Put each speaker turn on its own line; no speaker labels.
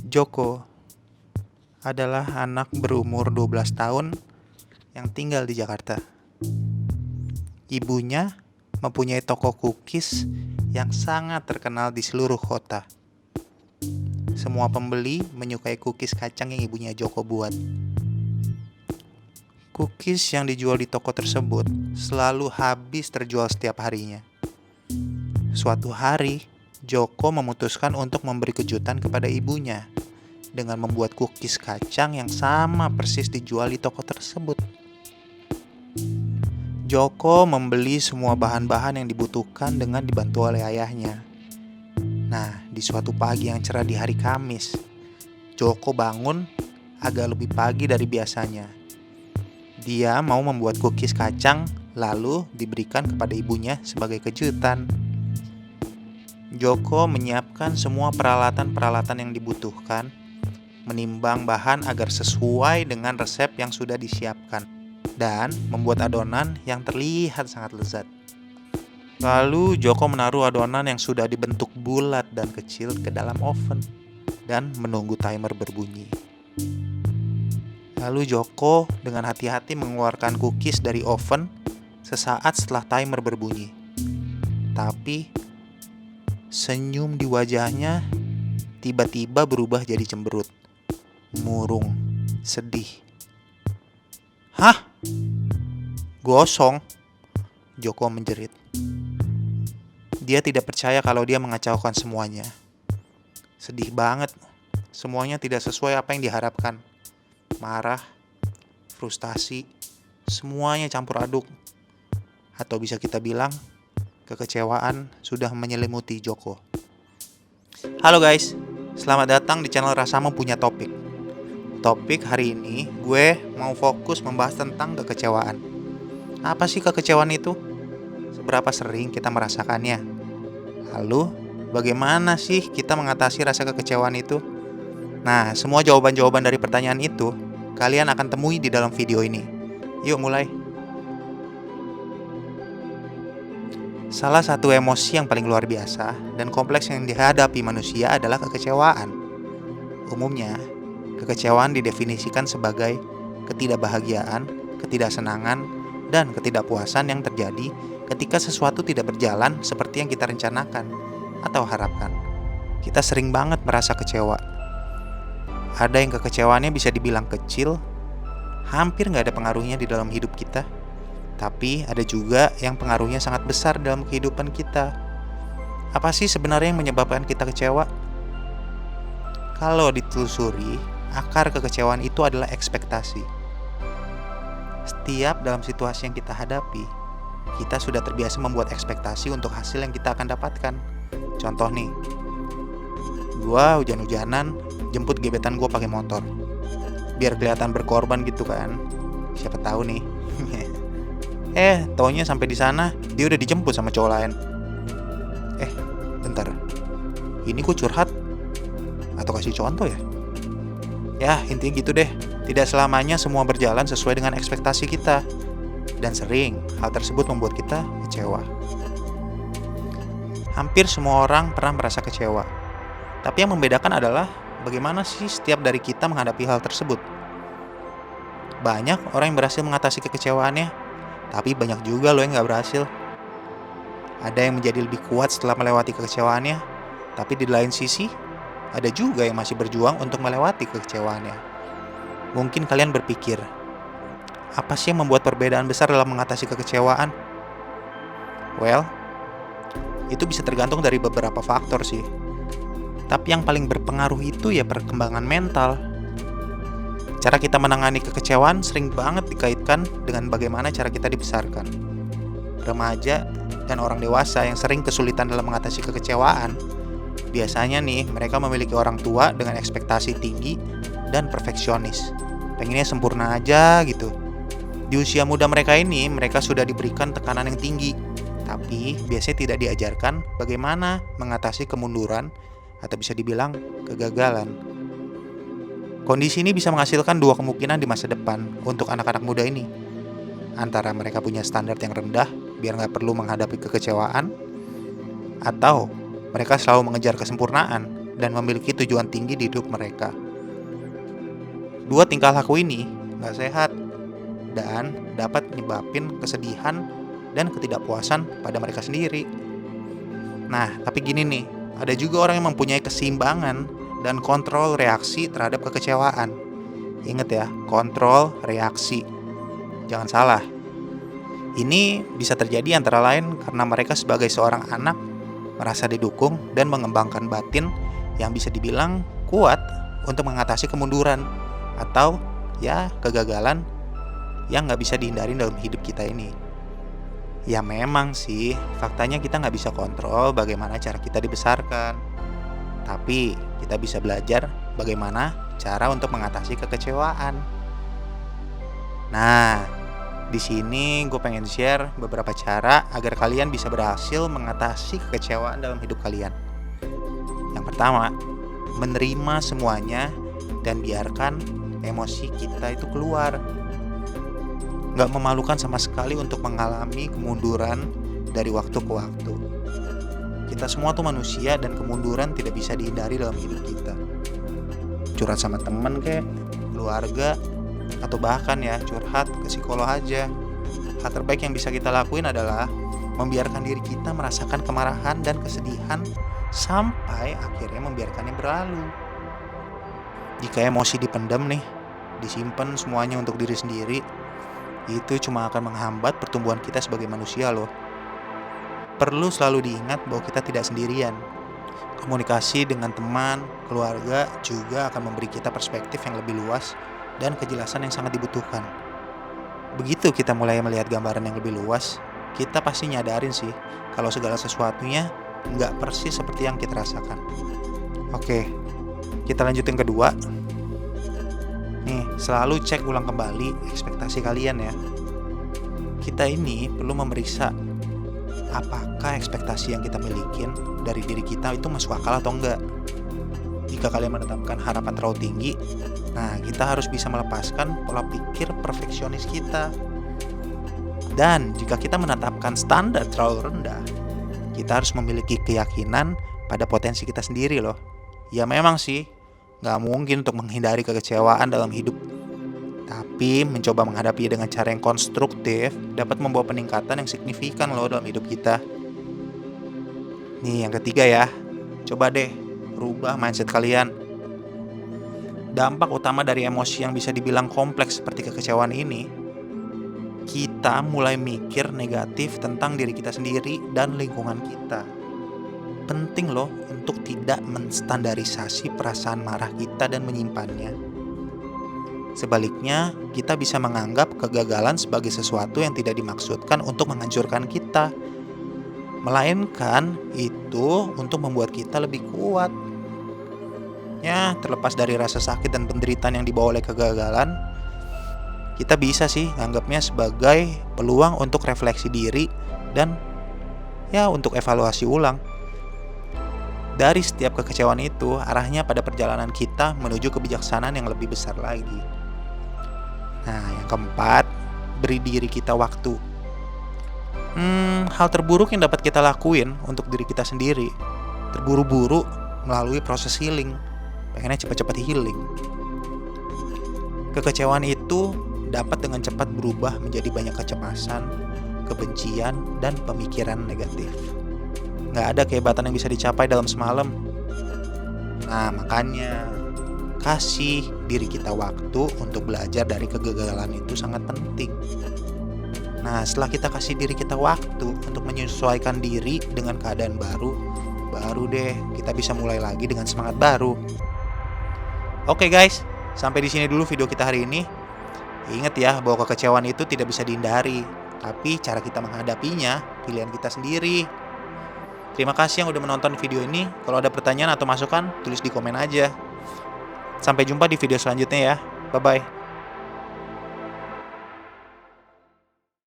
Joko adalah anak berumur 12 tahun yang tinggal di Jakarta. Ibunya mempunyai toko cookies yang sangat terkenal di seluruh kota. Semua pembeli menyukai cookies kacang yang ibunya Joko buat. Cookies yang dijual di toko tersebut selalu habis terjual setiap harinya. Suatu hari, Joko memutuskan untuk memberi kejutan kepada ibunya dengan membuat cookies kacang yang sama persis dijual di toko tersebut. Joko membeli semua bahan-bahan yang dibutuhkan dengan dibantu oleh ayahnya. Nah, di suatu pagi yang cerah di hari Kamis, Joko bangun agak lebih pagi dari biasanya. Dia mau membuat cookies kacang lalu diberikan kepada ibunya sebagai kejutan. Joko menyiapkan semua peralatan-peralatan yang dibutuhkan, menimbang bahan agar sesuai dengan resep yang sudah disiapkan, dan membuat adonan yang terlihat sangat lezat. Lalu Joko menaruh adonan yang sudah dibentuk bulat dan kecil ke dalam oven dan menunggu timer berbunyi. Lalu Joko dengan hati-hati mengeluarkan cookies dari oven sesaat setelah timer berbunyi. Tapi senyum di wajahnya tiba-tiba berubah jadi cemberut, murung, sedih. "Hah? Gosong?" Joko menjerit. Dia tidak percaya kalau dia mengacaukan semuanya. Sedih banget. Semuanya tidak sesuai apa yang diharapkan. Marah, frustasi, semuanya campur aduk. Atau bisa kita bilang, kekecewaan sudah menyelimuti Joko. Halo guys, selamat datang di channel Rasamu Punya Topik. Topik hari ini gue mau fokus membahas tentang kekecewaan. Apa sih kekecewaan itu? Seberapa sering kita merasakannya? Lalu, bagaimana sih kita mengatasi rasa kekecewaan itu? Nah, semua jawaban-jawaban dari pertanyaan itu kalian akan temui di dalam video ini. Yuk mulai. Salah satu emosi yang paling luar biasa dan kompleks yang dihadapi manusia adalah kekecewaan. Umumnya, kekecewaan didefinisikan sebagai ketidakbahagiaan, ketidaksenangan, dan ketidakpuasan yang terjadi ketika sesuatu tidak berjalan seperti yang kita rencanakan atau harapkan. Kita sering banget merasa kecewa. Ada yang kekecewaannya bisa dibilang kecil, hampir nggak ada pengaruhnya di dalam hidup kita. Tapi ada juga yang pengaruhnya sangat besar dalam kehidupan kita. Apa sih sebenarnya yang menyebabkan kita kecewa? Kalau ditelusuri, akar kekecewaan itu adalah ekspektasi. Setiap dalam situasi yang kita hadapi, kita sudah terbiasa membuat ekspektasi untuk hasil yang kita akan dapatkan. Contoh nih, gua hujan-hujanan jemput gebetan gue pakai motor, biar kelihatan berkorban gitu kan. Siapa tahu nih. Taunya sampai di sana dia udah dijemput sama cowok lain. Bentar. Ini gue curhat atau kasih contoh ya? Ya, intinya gitu deh. Tidak selamanya semua berjalan sesuai dengan ekspektasi kita. Dan sering hal tersebut membuat kita kecewa. Hampir semua orang pernah merasa kecewa. Tapi yang membedakan adalah bagaimana sih setiap dari kita menghadapi hal tersebut. Banyak orang yang berhasil mengatasi kekecewaannya, tapi banyak juga loh yang gak berhasil. Ada yang menjadi lebih kuat setelah melewati kekecewaannya, tapi di lain sisi, ada juga yang masih berjuang untuk melewati kekecewaannya. Mungkin kalian berpikir, apa sih yang membuat perbedaan besar dalam mengatasi kekecewaan? Well, itu bisa tergantung dari beberapa faktor sih. Tapi yang paling berpengaruh itu ya perkembangan mental. Cara kita menangani kekecewaan sering banget dikaitkan dengan bagaimana cara kita dibesarkan. Remaja dan orang dewasa yang sering kesulitan dalam mengatasi kekecewaan, biasanya nih mereka memiliki orang tua dengan ekspektasi tinggi dan perfeksionis. Pengennya sempurna aja gitu. Di usia muda mereka ini, mereka sudah diberikan tekanan yang tinggi, tapi biasanya tidak diajarkan bagaimana mengatasi kemunduran atau bisa dibilang kegagalan. Kondisi ini bisa menghasilkan dua kemungkinan di masa depan untuk anak-anak muda ini. Antara mereka punya standar yang rendah biar nggak perlu menghadapi kekecewaan, atau mereka selalu mengejar kesempurnaan dan memiliki tujuan tinggi di hidup mereka. Dua tingkah laku ini nggak sehat dan dapat menyebabkan kesedihan dan ketidakpuasan pada mereka sendiri. Nah, tapi gini nih, ada juga orang yang mempunyai keseimbangan dan kontrol reaksi terhadap kekecewaan. Ingat ya, kontrol reaksi. Jangan salah. Ini bisa terjadi antara lain karena mereka sebagai seorang anak merasa didukung dan mengembangkan batin yang bisa dibilang kuat untuk mengatasi kemunduran atau ya kegagalan yang nggak bisa dihindari dalam hidup kita ini. Ya memang sih, faktanya kita nggak bisa kontrol bagaimana cara kita dibesarkan. Tapi kita bisa belajar bagaimana cara untuk mengatasi kekecewaan. Nah, di sini gue pengen share beberapa cara agar kalian bisa berhasil mengatasi kekecewaan dalam hidup kalian. Yang pertama, menerima semuanya dan biarkan emosi kita itu keluar. Gak memalukan sama sekali untuk mengalami kemunduran dari waktu ke waktu. Kita semua tuh manusia dan kemunduran tidak bisa dihindari dalam hidup kita. Curhat sama temen kek, keluarga, atau bahkan ya curhat ke psikolog aja. Hal terbaik yang bisa kita lakuin adalah membiarkan diri kita merasakan kemarahan dan kesedihan sampai akhirnya membiarkannya berlalu. Jika emosi dipendam nih, disimpan semuanya untuk diri sendiri, itu cuma akan menghambat pertumbuhan kita sebagai manusia loh. Perlu selalu diingat bahwa kita tidak sendirian. Komunikasi dengan teman, keluarga juga akan memberi kita perspektif yang lebih luas dan kejelasan yang sangat dibutuhkan. Begitu kita mulai melihat gambaran yang lebih luas, kita pasti nyadarin sih kalau segala sesuatunya nggak persis seperti yang kita rasakan. Oke, kita lanjutin kedua. Nih, selalu cek ulang kembali ekspektasi kalian ya. Kita ini perlu memeriksa apakah ekspektasi yang kita milikin dari diri kita itu masuk akal atau enggak. Jika kalian menetapkan harapan terlalu tinggi, nah kita harus bisa melepaskan pola pikir perfeksionis kita. Dan jika kita menetapkan standar terlalu rendah, kita harus memiliki keyakinan pada potensi kita sendiri loh. Ya memang sih, gak mungkin untuk menghindari kekecewaan dalam hidup. Tapi mencoba menghadapinya dengan cara yang konstruktif dapat membawa peningkatan yang signifikan loh dalam hidup kita. Nih yang ketiga ya, coba deh rubah mindset kalian. Dampak utama dari emosi yang bisa dibilang kompleks seperti kekecewaan ini, kita mulai mikir negatif tentang diri kita sendiri dan lingkungan kita. Penting loh untuk tidak menstandarisasi perasaan marah kita dan menyimpannya. Sebaliknya, kita bisa menganggap kegagalan sebagai sesuatu yang tidak dimaksudkan untuk menghancurkan kita, melainkan itu untuk membuat kita lebih kuat. Ya, terlepas dari rasa sakit dan penderitaan yang dibawa oleh kegagalan, kita bisa sih anggapnya sebagai peluang untuk refleksi diri dan ya untuk evaluasi ulang. Dari setiap kekecewaan itu, arahnya pada perjalanan kita menuju kebijaksanaan yang lebih besar lagi. Nah, yang keempat, beri diri kita waktu. Hal terburuk yang dapat kita lakuin untuk diri kita sendiri, terburu-buru melalui proses healing. Pengennya cepat-cepat healing. Kekecewaan itu dapat dengan cepat berubah menjadi banyak kecemasan, kebencian, dan pemikiran negatif. Gak ada kehebatan yang bisa dicapai dalam semalam. Nah, makanya kasih diri kita waktu untuk belajar dari kegagalan itu sangat penting. Nah, setelah kita kasih diri kita waktu untuk menyesuaikan diri dengan keadaan baru deh kita bisa mulai lagi dengan semangat baru. Oke guys, sampai di sini dulu video kita hari ini. Ingat ya bahwa kekecewaan itu tidak bisa dihindari, tapi cara kita menghadapinya pilihan kita sendiri. Terima kasih yang udah menonton video ini. Kalau ada pertanyaan atau masukan, tulis di komen aja. Sampai jumpa di video selanjutnya ya. Bye-bye.